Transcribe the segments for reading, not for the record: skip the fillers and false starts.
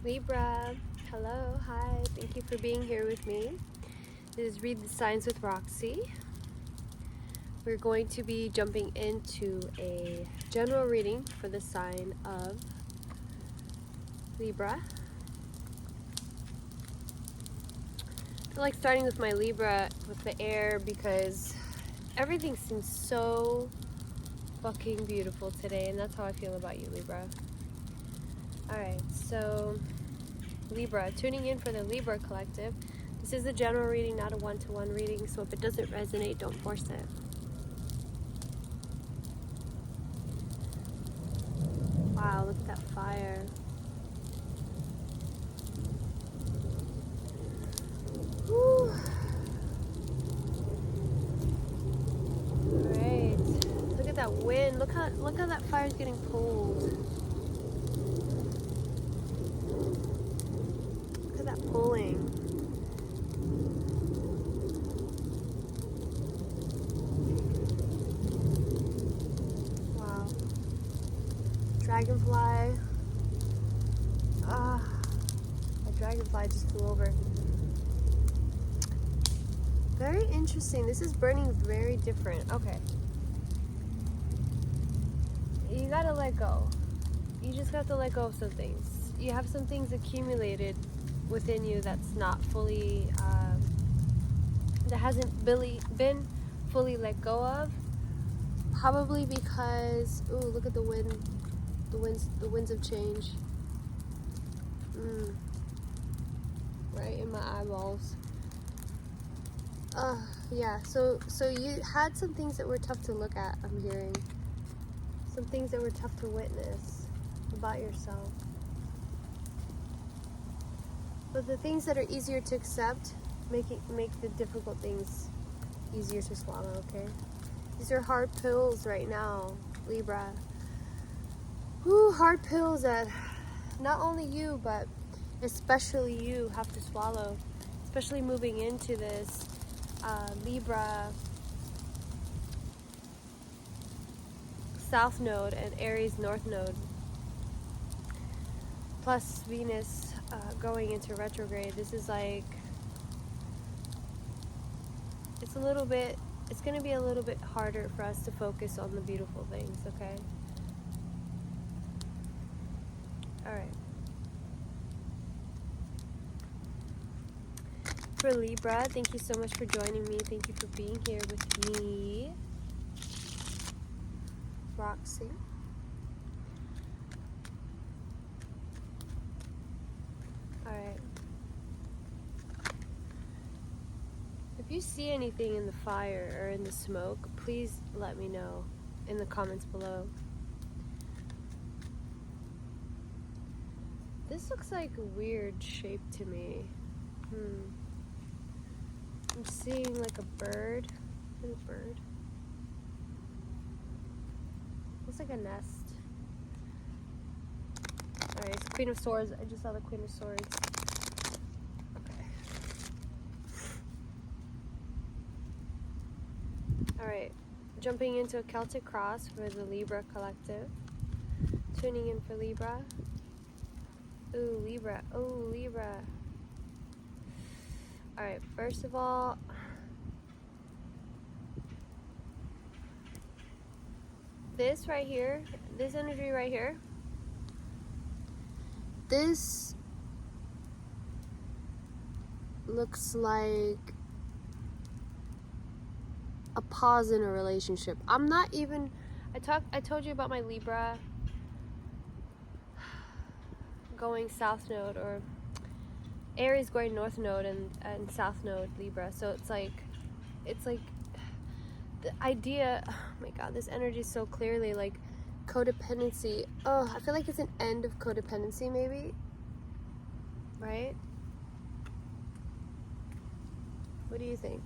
Libra, hello, hi, thank you for being here with me. This is Read the Signs with Roxy. We're going to be jumping into a general reading for the sign of Libra. I like starting with my Libra with the air because everything seems so fucking beautiful today, and that's how I feel about you, Libra. Alright, so Libra, tuning in for the Libra Collective. This is a general reading, not a one-to-one reading, so if it doesn't resonate, don't force it. Wow, look at that fire. Woo. Alright, look at that wind. Look how that fire is getting pulled. Look at that pulling. Wow. Dragonfly. A dragonfly just flew over. Very interesting. This is burning very different. Okay. You gotta let go. You just got to let go of some things. You have some things accumulated within you that's not fully, that hasn't been fully let go of. Probably because, ooh, look at the wind. The winds of change. Right in my eyeballs. Yeah, so you had some things that were tough to look at, I'm hearing. Some things that were tough to witness about yourself. But the things that are easier to accept make the difficult things easier to swallow, okay? These are hard pills right now, Libra. Whew, hard pills that not only you, but especially you have to swallow. Especially moving into this Libra Southnode and Aries North Node. Plus Venus going into retrograde. This is like, it's going to be a little bit harder for us to focus on the beautiful things, okay? Alright. For Libra, thank you so much for joining me. Thank you for being here with me, Roxy. Alright. If you see anything in the fire or in the smoke, please let me know in the comments below. This looks like a weird shape to me. I'm seeing like a bird. Is it a bird? Looks like a nest. Alright, it's Queen of Swords. I just saw the Queen of Swords. Okay. Alright, jumping into a Celtic cross for the Libra Collective. Tuning in for Libra. Ooh, Libra. Oh, Libra. Alright, first of all, this right here, this energy right here, this looks like a pause in a relationship. I'm not even, I told you about my Libra going South Node, or Aries going North Node and South Node Libra. So it's like the idea, oh my god, this energy is so clearly like codependency. Oh, I feel like it's an end of codependency maybe, right? What do you think?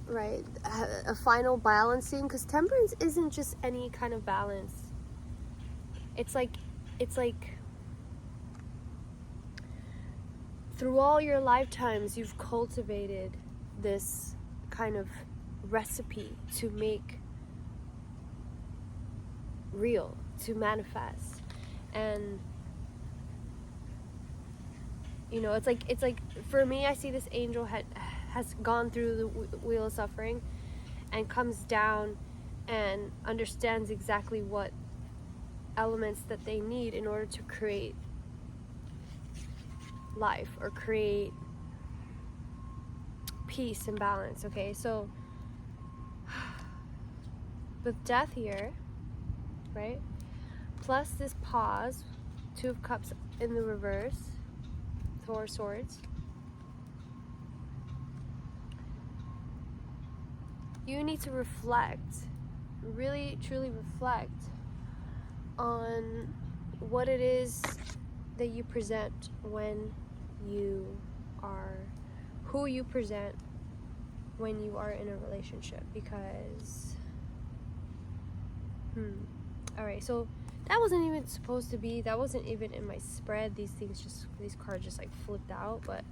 Right, a final balancing, because temperance isn't just any kind of balance. It's like through all your lifetimes you've cultivated this kind of recipe to make real, to manifest. And You know, it's like for me, I see this angel has gone through the wheel of suffering and comes down and understands exactly what elements that they need in order to create life or create peace and balance. Okay, so with death here, right, plus this pause, 2 of Cups in the reverse, 4 Swords, you need to reflect, really truly reflect on what it is that you present when you are, who you present when you are in a relationship. Because all right, so that wasn't even supposed to be, that wasn't even in my spread. These cards just like flipped out. But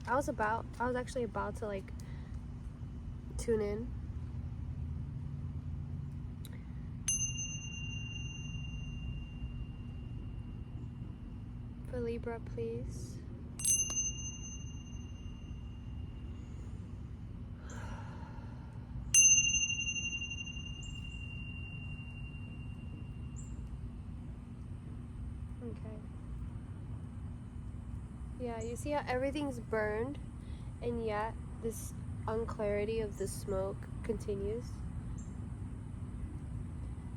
I was actually about to like tune in. For Libra, please. Okay. Yeah, you see how everything's burned, and yet this unclarity of the smoke continues.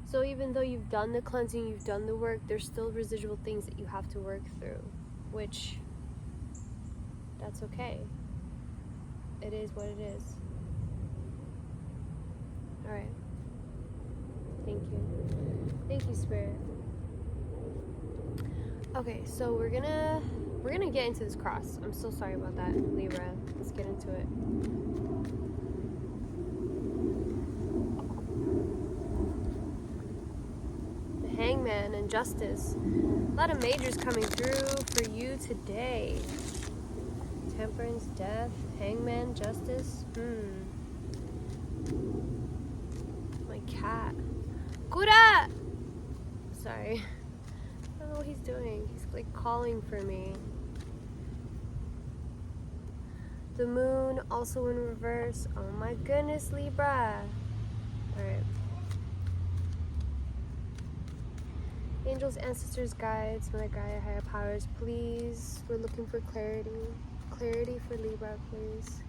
So even though you've done the cleansing, you've done the work, there's still residual things that you have to work through, which, that's okay. It is what it is. Alright. Thank you. Thank you, Spirit. Okay, so we're gonna get into this cross. I'm so sorry about that, Libra. Let's get into it. The Hangman and Justice. A lot of majors coming through for you today. Temperance, Death, Hangman, Justice. My cat. Kura! Sorry. I don't know what he's doing. He's like calling for me. The Moon also in reverse. Oh my goodness, Libra. Alright. Angels, ancestors, guides, Mother Gaia, higher powers, please. We're looking for clarity. Clarity for Libra, please.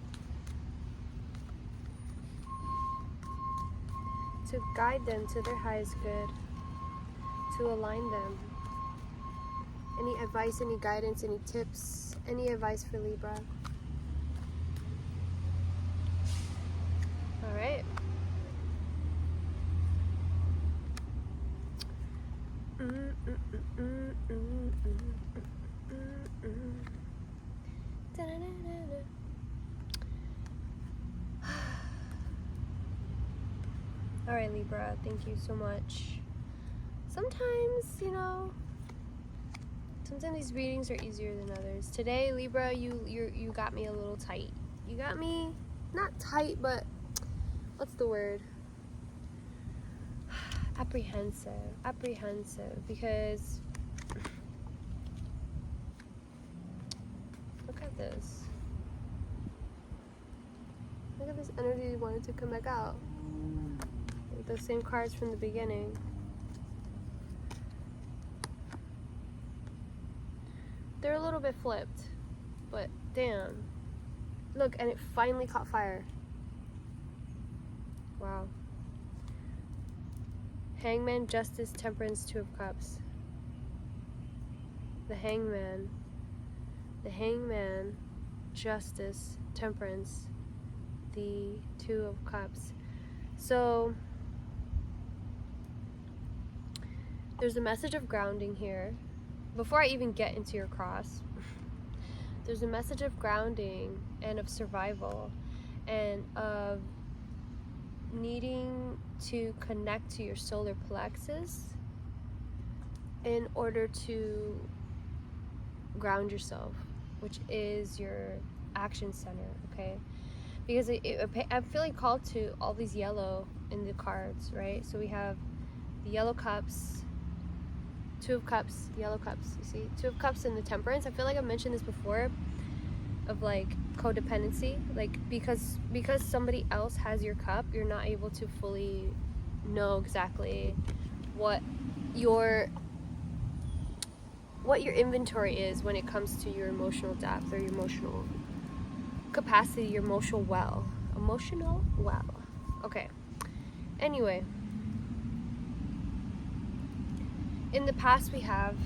To guide them to their highest good. To align them. Any advice, any guidance, any tips, any advice for Libra? Alright. Alright, Libra, thank you so much. Sometimes, you know, sometimes these readings are easier than others. Today, Libra, you got me a little tight. You got me, not tight, but what's the word? Apprehensive, because look at this. Look at this energy wanted to come back out. Like the same cards from the beginning. They're a little bit flipped, but damn. Look, and it finally caught fire. Wow. Hangman, Justice, Temperance, 2 of Cups. The Hangman. The Hangman, Justice, Temperance, the 2 of Cups. So, there's a message of grounding here. Before I even get into your cross, there's a message of grounding and of survival and of needing to connect to your solar plexus in order to ground yourself, which is your action center, okay? Because I'm feeling called to all these yellow in the cards, right? So we have the yellow cups, Two of Cups, yellow cups, you see? Two of Cups and the Temperance. I feel like I've mentioned this before, of like codependency. Like because somebody else has your cup, you're not able to fully know exactly what your inventory is when it comes to your emotional depth or your emotional capacity, your emotional well. Okay. Anyway, in the past we have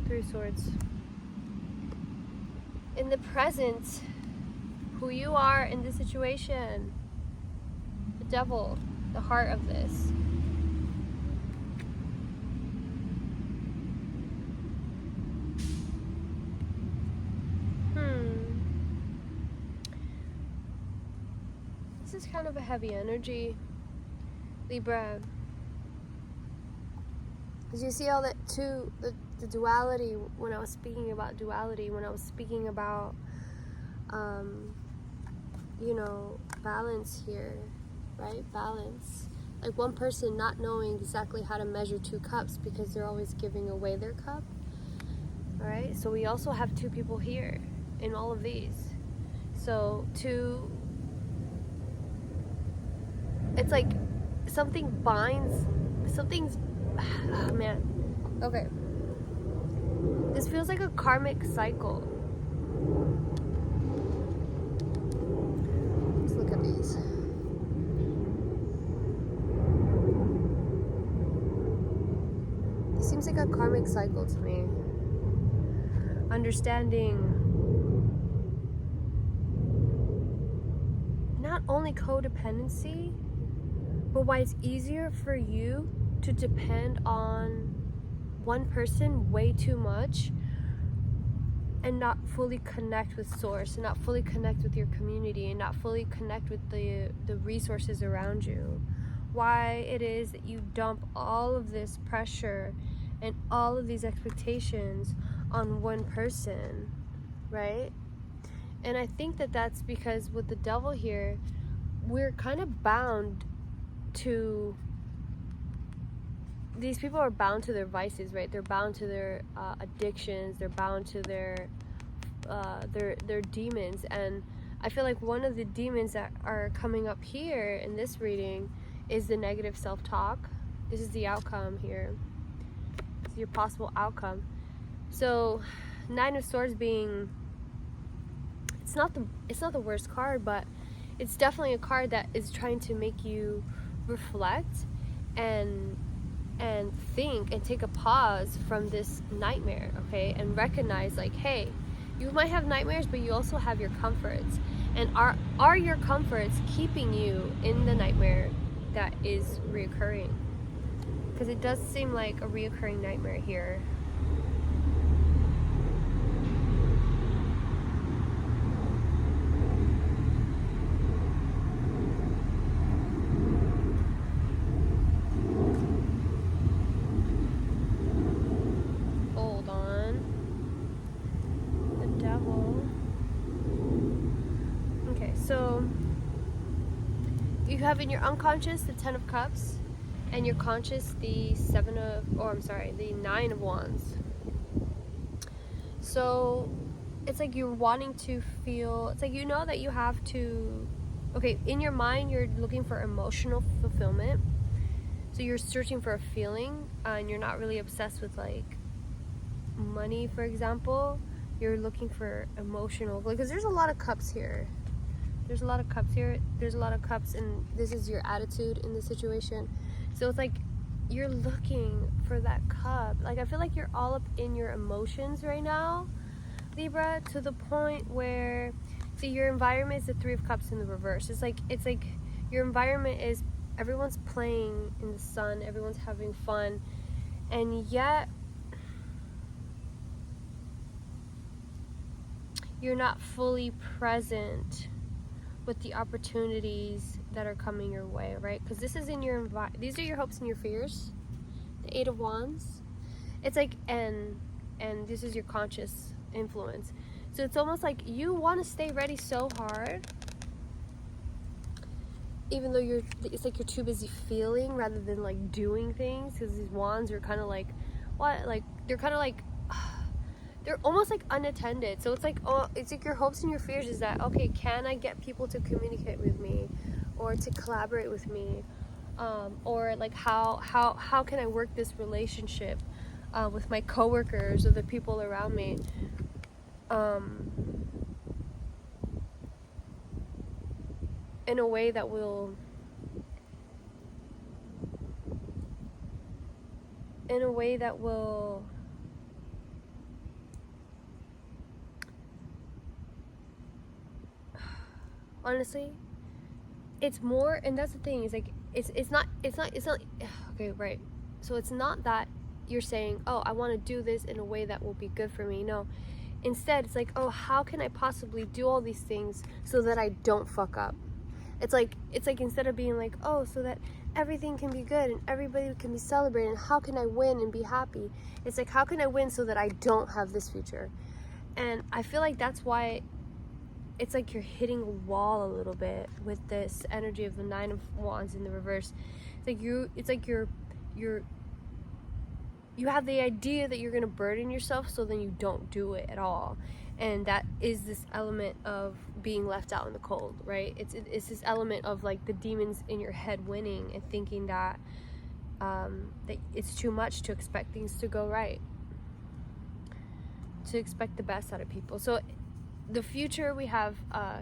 Three of Swords. In the present, who you are in this situation, the Devil, the heart of this. This is kind of a heavy energy, Libra. As you see all that too, the duality, when I was speaking about duality, when I was speaking about, you know, balance here, right? Balance. Like one person not knowing exactly how to measure two cups because they're always giving away their cup. All right, so we also have two people here in all of these. So it's like something binds, something's, oh man, okay. This feels like a karmic cycle. Let's look at these. This seems like a karmic cycle to me. Understanding not only codependency, but why it's easier for you to depend on one person way too much and not fully connect with source, and not fully connect with your community, and not fully connect with the resources around you. Why it is that you dump all of this pressure and all of these expectations on one person, right? And I think that that's because with the Devil here, we're kind of bound to, these people are bound to their vices, right? They're bound to their addictions. They're bound to their demons. And I feel like one of the demons that are coming up here in this reading is the negative self-talk. This is the outcome here. This is your possible outcome. So, Nine of Swords being, it's not the worst card, but it's definitely a card that is trying to make you reflect and think and take a pause from this nightmare, okay? And recognize, like, hey, you might have nightmares, but you also have your comforts. And are your comforts keeping you in the nightmare that is reoccurring? Because it does seem like a reoccurring nightmare here. So you have in your unconscious the 10 of Cups, and your conscious the the 9 of Wands. So it's like you're wanting to feel, it's like you know that you have to, okay, in your mind you're looking for emotional fulfillment. So you're searching for a feeling, and you're not really obsessed with like money, for example. You're looking for emotional, because there's a lot of cups here. There's a lot of cups here. There's a lot of cups, and this is your attitude in the situation. So it's like you're looking for that cup. Like, I feel like you're all up in your emotions right now, Libra, to the point where, see, your environment is the 3 of Cups in the reverse. It's like your environment is, everyone's playing in the sun, everyone's having fun, and yet you're not fully present with the opportunities that are coming your way, right? Because this is in your these are your hopes and your fears. The 8 of Wands. It's like, and this is your conscious influence. So it's almost like you want to stay ready so hard. even though it's like you're too busy feeling rather than like doing things, because these wands are kind of like, what, like they're kind of like they're almost like unattended. So it's like, oh, it's like your hopes and your fears is that, okay, can I get people to communicate with me or to collaborate with me, or like how can I work this relationship with my coworkers or the people around me, in a way that will honestly, it's more, and that's the thing, is like it's not okay, right? So it's not that you're saying, oh, I want to do this in a way that will be good for me. No, instead it's like, oh, how can I possibly do all these things so that I don't fuck up? It's like instead of being like, oh, so that everything can be good and everybody can be celebrated and how can I win and be happy, it's like, how can I win so that I don't have this future? And I feel like that's why it's like you're hitting a wall a little bit with this energy of the 9 of Wands in the reverse. It's like you have the idea that you're gonna burden yourself, so then you don't do it at all. And that is this element of being left out in the cold, right? It's this element of like the demons in your head winning and thinking that that it's too much to expect things to go right, to expect the best out of people. So the future, we have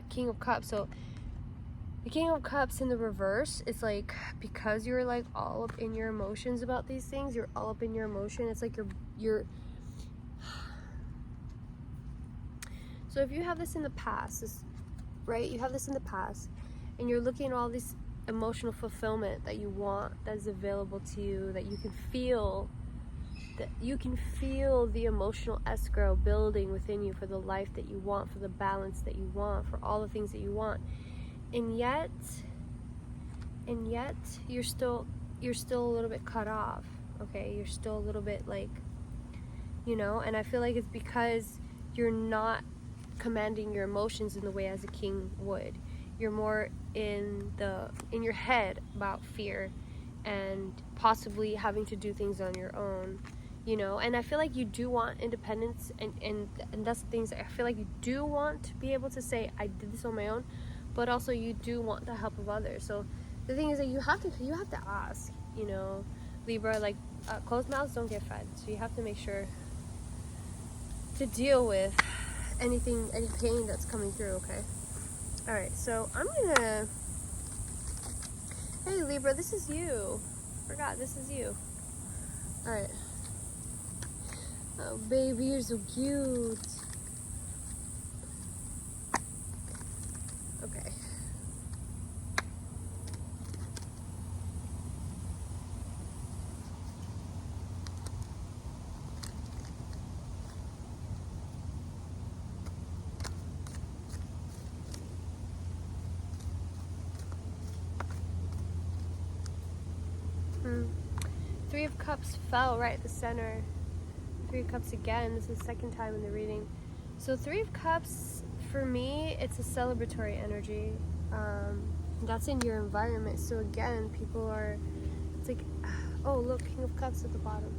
King of Cups. So the King of Cups in the reverse, it's like, because you're like all up in your emotions about these things, you're all up in your emotion, it's like you're so if you have this in the past, right, you have this in the past and you're looking at all this emotional fulfillment that you want, that is available to you, that you can feel the emotional escrow building within you for the life that you want, for the balance that you want, for all the things that you want, and yet you're still a little bit cut off, okay? You're still a little bit like, and I feel like it's because you're not commanding your emotions in the way as a king would. You're more in your head about fear and possibly having to do things on your own, and I feel like you do want independence, and that's the things I feel like you do want to be able to say, I did this on my own, but also you do want the help of others. So the thing is that you have to ask, Libra, like closed mouths don't get fed, so you have to make sure to deal with any pain that's coming through, okay? All right, so I'm gonna, hey Libra, this is you. Forgot, this is you. All right. Oh baby, you're so cute. Okay. Three of Cups fell right at the center. Three of Cups again. This is the second time in the reading. So Three of Cups, for me, it's a celebratory energy. That's in your environment. So again, people are, it's like, oh look, King of Cups at the bottom.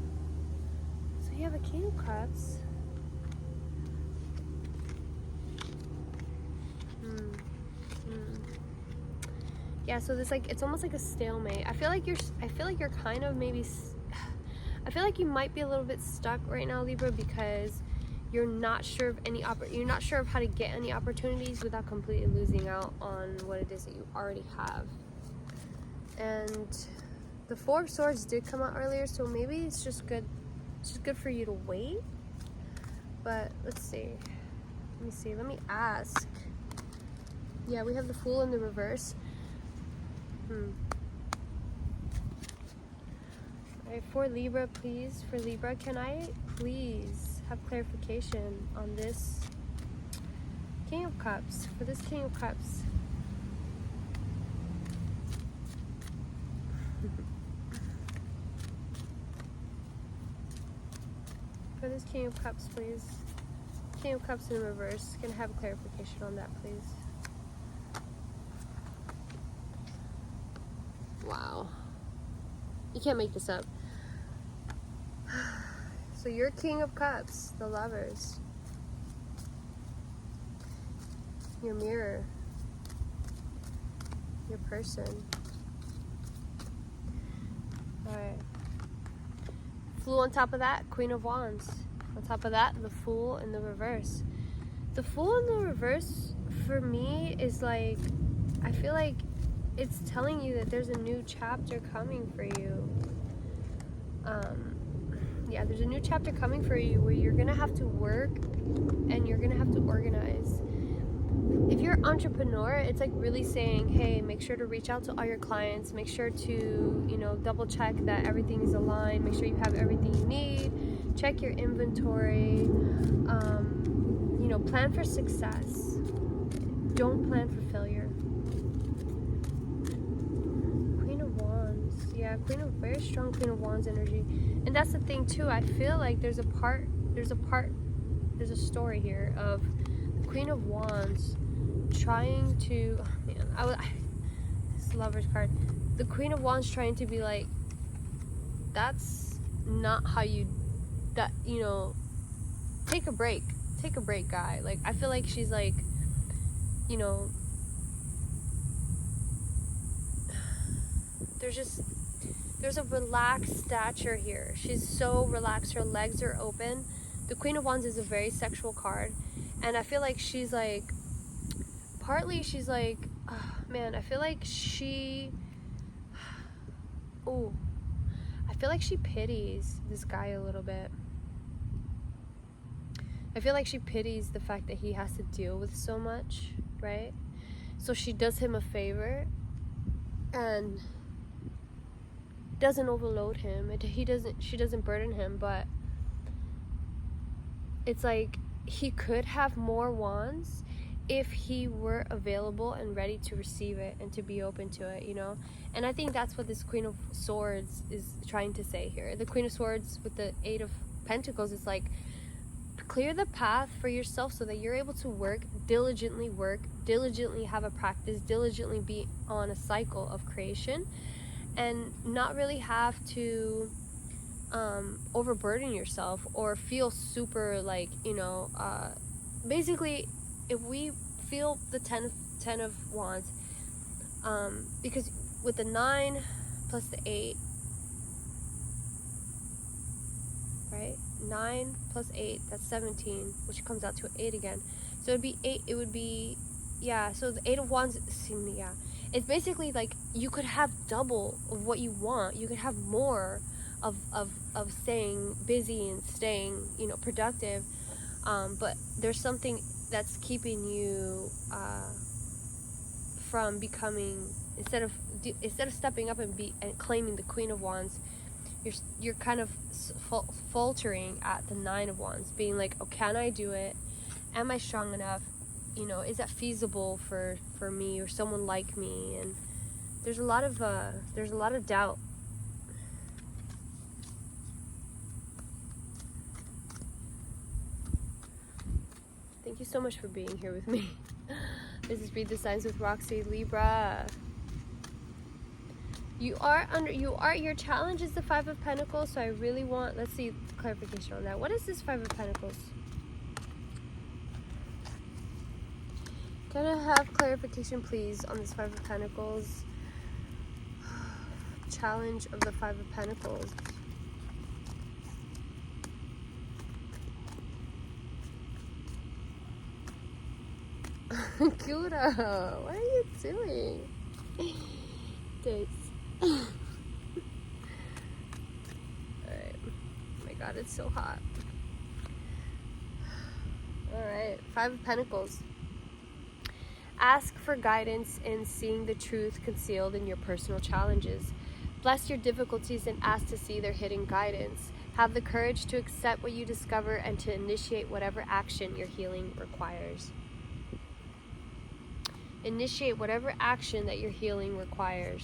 So you have a King of Cups. Yeah, so there's like, it's almost like a stalemate. I feel like you're kind of maybe, I feel like you might be a little bit stuck right now, Libra, because you're not sure of you're not sure of how to get any opportunities without completely losing out on what it is that you already have. And the Four of Swords did come out earlier, so maybe it's just good for you to wait. But let's see. Let me ask. Yeah, we have the Fool in the reverse. Alright, for Libra, please. For Libra, can I please have clarification on this King of Cups? For this King of Cups. For this King of Cups, please. King of Cups in reverse. Can I have clarification on that, please? Wow. You can't make this up. So you're King of Cups, the Lovers. Your mirror. Your person. Alright. Fool on top of that, Queen of Wands. On top of that, the Fool in the reverse. The Fool in the reverse, for me, is like, I feel like it's telling you that there's a new chapter coming for you. Yeah, there's a new chapter coming for you where you're gonna have to work and you're gonna have to organize. If you're an entrepreneur, it's like really saying, hey, make sure to reach out to all your clients, make sure to, you know, double check that everything is aligned, make sure you have everything you need, check your inventory, you know, plan for success. Don't plan for failure. Queen of Wands. Yeah, very strong Queen of Wands energy. And that's the thing too, I feel like there's a story here of the Queen of Wands trying to, oh man, this Lover's card. The Queen of Wands trying to be like, that's not how you, that, you know, take a break, guy. Like, I feel like she's like, you know, there's a relaxed stature here. She's so relaxed, her legs are open. The Queen of Wands is a very sexual card, and I feel like she's like, partly she's like, oh, man, I feel like she pities this guy a little bit. I feel like she pities the fact that he has to deal with so much, right? So she does him a favor and doesn't overload him. She doesn't burden him, but it's like he could have more wands if he were available and ready to receive it and to be open to it, you know? And I think that's what this Queen of Swords is trying to say here. The Queen of Swords with the Eight of Pentacles is like, clear the path for yourself so that you're able to work, diligently have a practice, diligently be on a cycle of creation, and not really have to overburden yourself or feel super like, you know, basically if we feel the 10 of Wands, because with the 9 plus the 8, right, 9 plus 8, that's 17, which comes out to 8 again, so it'd be 8, it would be, yeah, so the 8 of Wands, yeah, it's basically like you could have double of what you want, you could have more of staying busy and staying, you know, productive, but there's something that's keeping you from becoming, instead of stepping up and claiming the Queen of Wands, you're kind of faltering at the 9 of Wands, being like, oh, can I do it? Am I strong enough? You know, is that feasible for me or someone like me? And there's a lot of doubt. Thank you so much for being here with me. This is Read the Signs with Roxy. Libra. Your challenge is the 5 of Pentacles, so I really want, let's see clarification on that. What is this 5 of Pentacles? Can I have clarification, please, on this 5 of Pentacles? Challenge of the 5 of Pentacles. Kuda, what are you doing? Dates. Alright. Oh my god, it's so hot. Alright, 5 of Pentacles. Ask for guidance in seeing the truth concealed in your personal challenges. Bless your difficulties and ask to see their hidden guidance. Have the courage to accept what you discover and to initiate whatever action your healing requires. Initiate whatever action that your healing requires.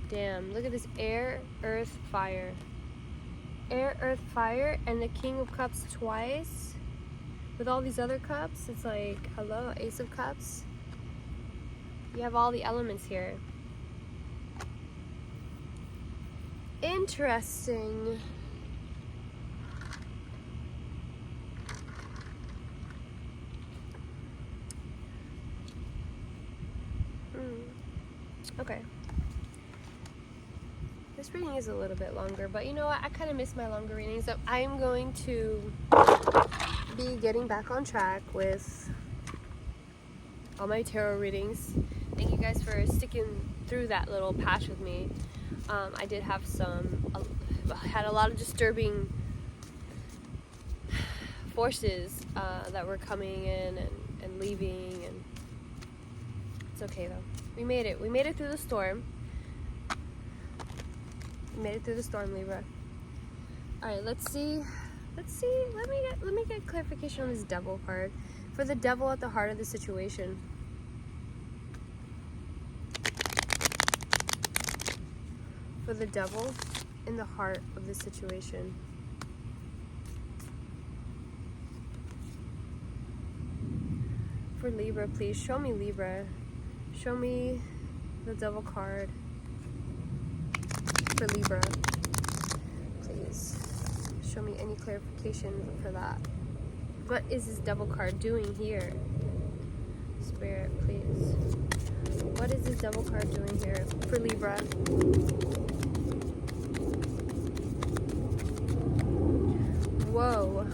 Damn, look at this air, earth, fire. Air, earth, fire, and the King of Cups twice. With all these other cups, it's like, hello, Ace of Cups. You have all the elements here. Interesting. Okay. This reading is a little bit longer, but you know what? I kind of miss my longer readings. So I'm going to be getting back on track with all my tarot readings. Thank you guys for sticking through that little patch with me. I did have had a lot of disturbing forces that were coming in and leaving, and it's okay though. We made it. We made it through the storm. We made it through the storm, Libra. All right, let's see. Let me get clarification on this Devil card. For the Devil at the heart of the situation. For the Devil in the heart of the situation. For Libra, please show me Libra. Show me the Devil card for Libra. Please show me any clarification for that. What is this Devil card doing here? Spirit, please. What is this Devil card doing here for Libra? Whoa.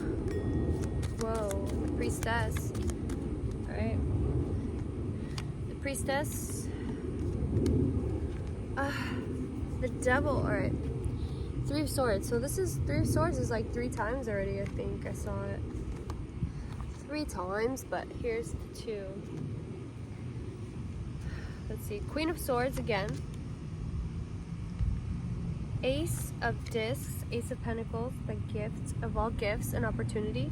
Whoa. The Priestess. Alright. The Priestess. The Devil. Alright. Three of Swords. So this is Three of Swords is like 3 times already, I think. I saw it 3 times, but here's the 2. Let's see. Queen of Swords again. Ace of Discs, Ace of Pentacles, the gift of all gifts and opportunity.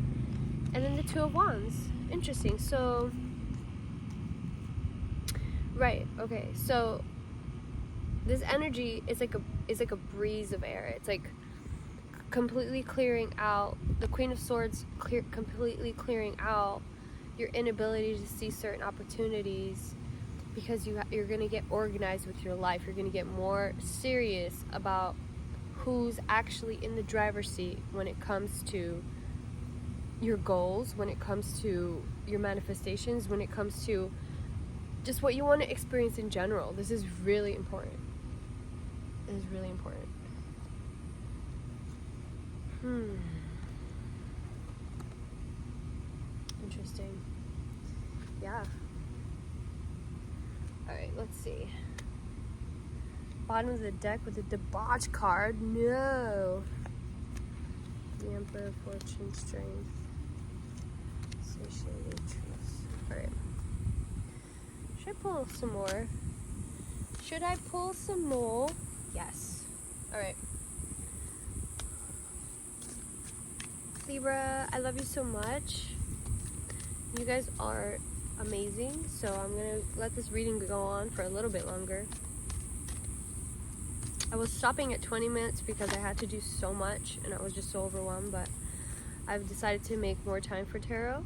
And then the 2 of Wands. Interesting. So, right, okay. So this energy is like a breeze of air. It's like completely clearing out the Queen of Swords, completely clearing out your inability to see certain opportunities, because you're going to get organized with your life. You're going to get more serious about who's actually in the driver's seat when it comes to your goals, when it comes to your manifestations, when it comes to just what you want to experience in general. This is really important. It is really important. Interesting. Yeah. Alright, let's see. Bottom of the deck with the Debauch card. No. The Emperor, Fortune, Strength. Satiated Truth. Alright. Should I pull some more? Should I pull some more? Yes. Alright. Libra, I love you so much. You guys are amazing. So I'm going to let this reading go on for a little bit longer. I was stopping at 20 minutes because I had to do so much and I was just so overwhelmed, but I've decided to make more time for tarot.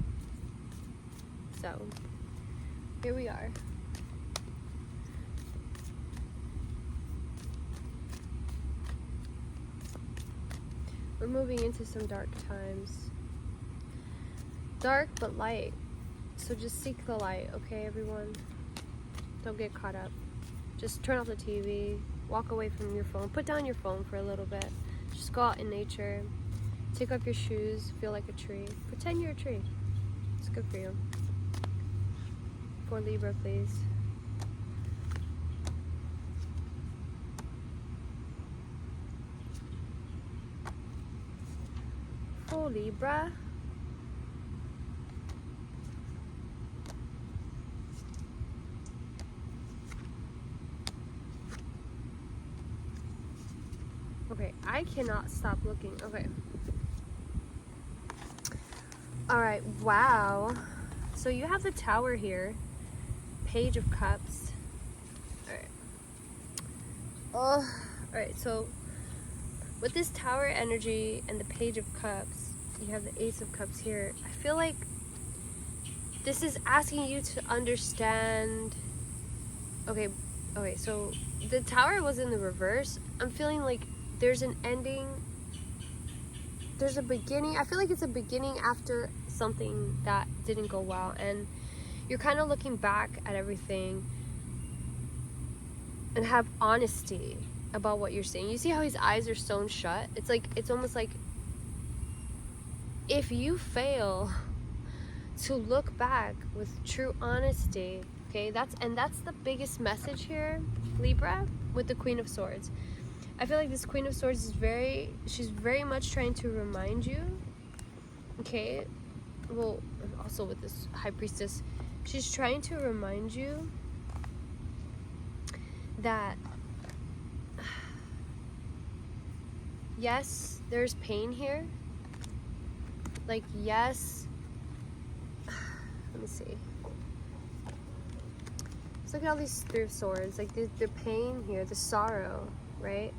So, here we are. We're moving into some dark times. Dark but light. So just seek the light, okay, everyone? Don't get caught up. Just turn off the TV. Walk away from your phone. Put down your phone for a little bit. Just go out in nature. Take off your shoes. Feel like a tree. Pretend you're a tree. It's good for you. For Libra, please. For Libra. Okay, I cannot stop looking. Okay. Alright, wow. So you have the Tower here. Page of Cups. Alright. Alright, so with this Tower energy and the Page of Cups, you have the Ace of Cups here. I feel like this is asking you to understand. Okay, so the Tower was in the reverse. I'm feeling like there's an ending, there's a beginning. I feel like it's a beginning after something that didn't go well, and you're kind of looking back at everything and have honesty about what you're saying. You see how his eyes are sewn shut? It's like, it's almost like if you fail to look back with true honesty, okay, that's the biggest message here, Libra, with the Queen of Swords. I feel like this Queen of Swords is she's very much trying to remind you, okay, well, also with this High Priestess, she's trying to remind you that yes, there's pain here. Like, yes, let me see. Let's look at all these Three of Swords. Like, the pain here, the sorrow, right?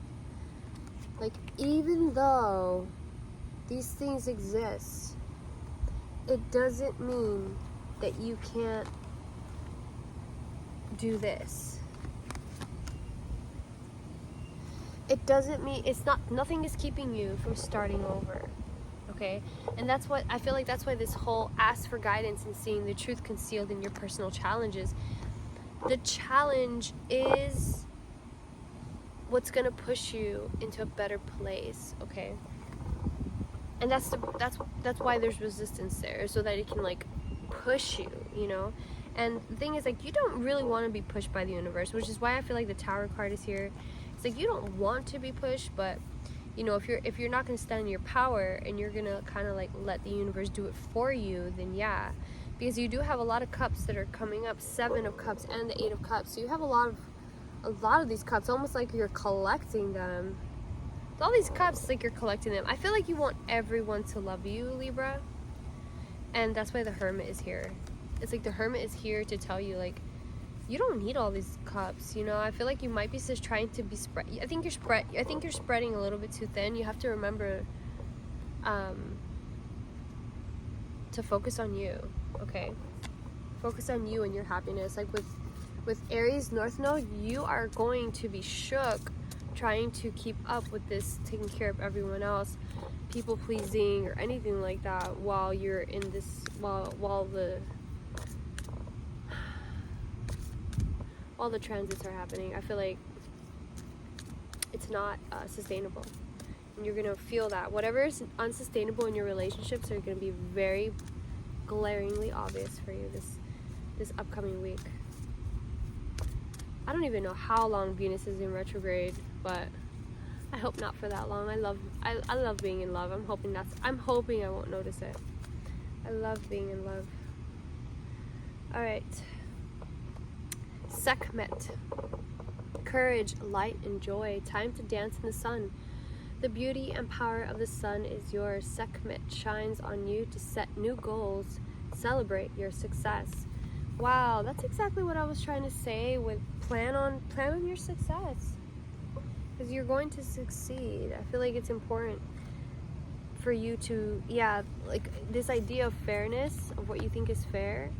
Like, even though these things exist, it doesn't mean that you can't do this. It doesn't mean, nothing is keeping you from starting over, okay? And that's what, I feel like that's why this whole ask for guidance and seeing the truth concealed in your personal challenges. The challenge is what's gonna push you into a better place, okay? And that's why there's resistance there, so that it can like push you, you know? And the thing is, like, you don't really want to be pushed by the universe, which is why I feel like the Tower card is here. It's like you don't want to be pushed, but you know, if you're not gonna stand in your power and you're gonna kind of like let the universe do it for you, then yeah, because you do have a lot of cups that are coming up, 7 of Cups and the 8 of Cups. So you have a lot of these cups, almost like you're collecting them. With all these cups, like you're collecting them. I feel like you want everyone to love you, Libra, and that's why the Hermit is here. It's like the Hermit is here to tell you, like, you don't need all these cups, you know? I feel like you might be just trying to be spread. I think you're spreading a little bit too thin. You have to remember to focus on you, okay? Focus on you and your happiness. Like with Aries North Node, you are going to be shook trying to keep up with this, taking care of everyone else, people pleasing or anything like that while you're in this, while the transits are happening. I feel like it's not sustainable, and you're gonna feel that whatever is unsustainable in your relationships are gonna be very glaringly obvious for you this upcoming week. I don't even know how long Venus is in retrograde, but I hope not for that long. I love being in love. I'm hoping I won't notice it. I love being in love. All right. Sekhmet. Courage, light, and joy. Time to dance in the sun. The beauty and power of the sun is yours. Sekhmet shines on you to set new goals. Celebrate your success. Wow, that's exactly what I was trying to say with plan on your success. Because you're going to succeed. I feel like it's important for you to, yeah, like this idea of fairness, of what you think is fair.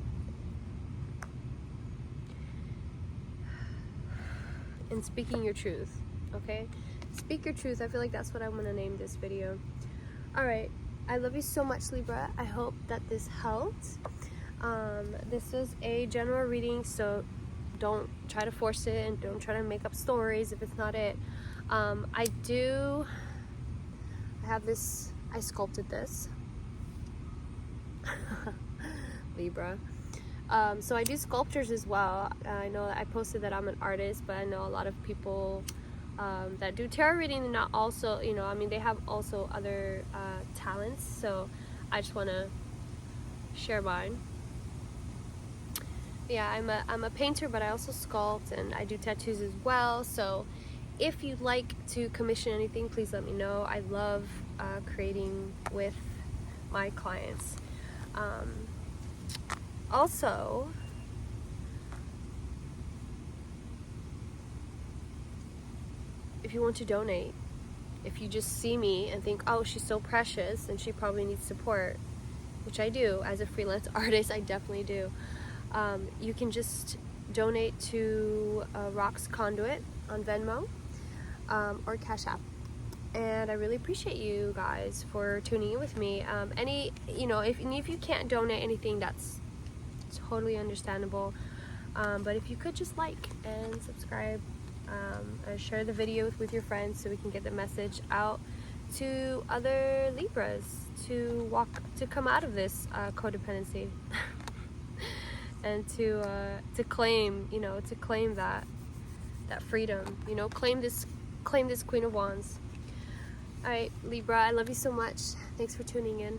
And speaking your truth, okay? Speak your truth. I feel like that's what I'm gonna name this video. All right, I love you so much, Libra. I hope that this helped. This is a general reading, so don't try to force it and don't try to make up stories if it's not it. I have this, I sculpted this. Libra. So I do sculptures as well. I know I posted that I'm an artist, but I know a lot of people that do tarot reading and not also, you know, I mean, they have also other talents. So I just want to share mine. Yeah, I'm a painter, but I also sculpt and I do tattoos as well. So if you'd like to commission anything, please let me know. I love creating with my clients. Also, if you want to donate, if you just see me and think, oh, she's so precious and she probably needs support, which I do as a freelance artist, I definitely do. You can just donate to roxconduit on Venmo or Cash App. And I really appreciate you guys for tuning in with me. If you can't donate anything, that's totally understandable. But if you could just like and subscribe, and share the video with your friends so we can get the message out to other Libras to come out of this codependency and to claim, that freedom, claim this Queen of Wands. All right, Libra, I love you so much. Thanks for tuning in.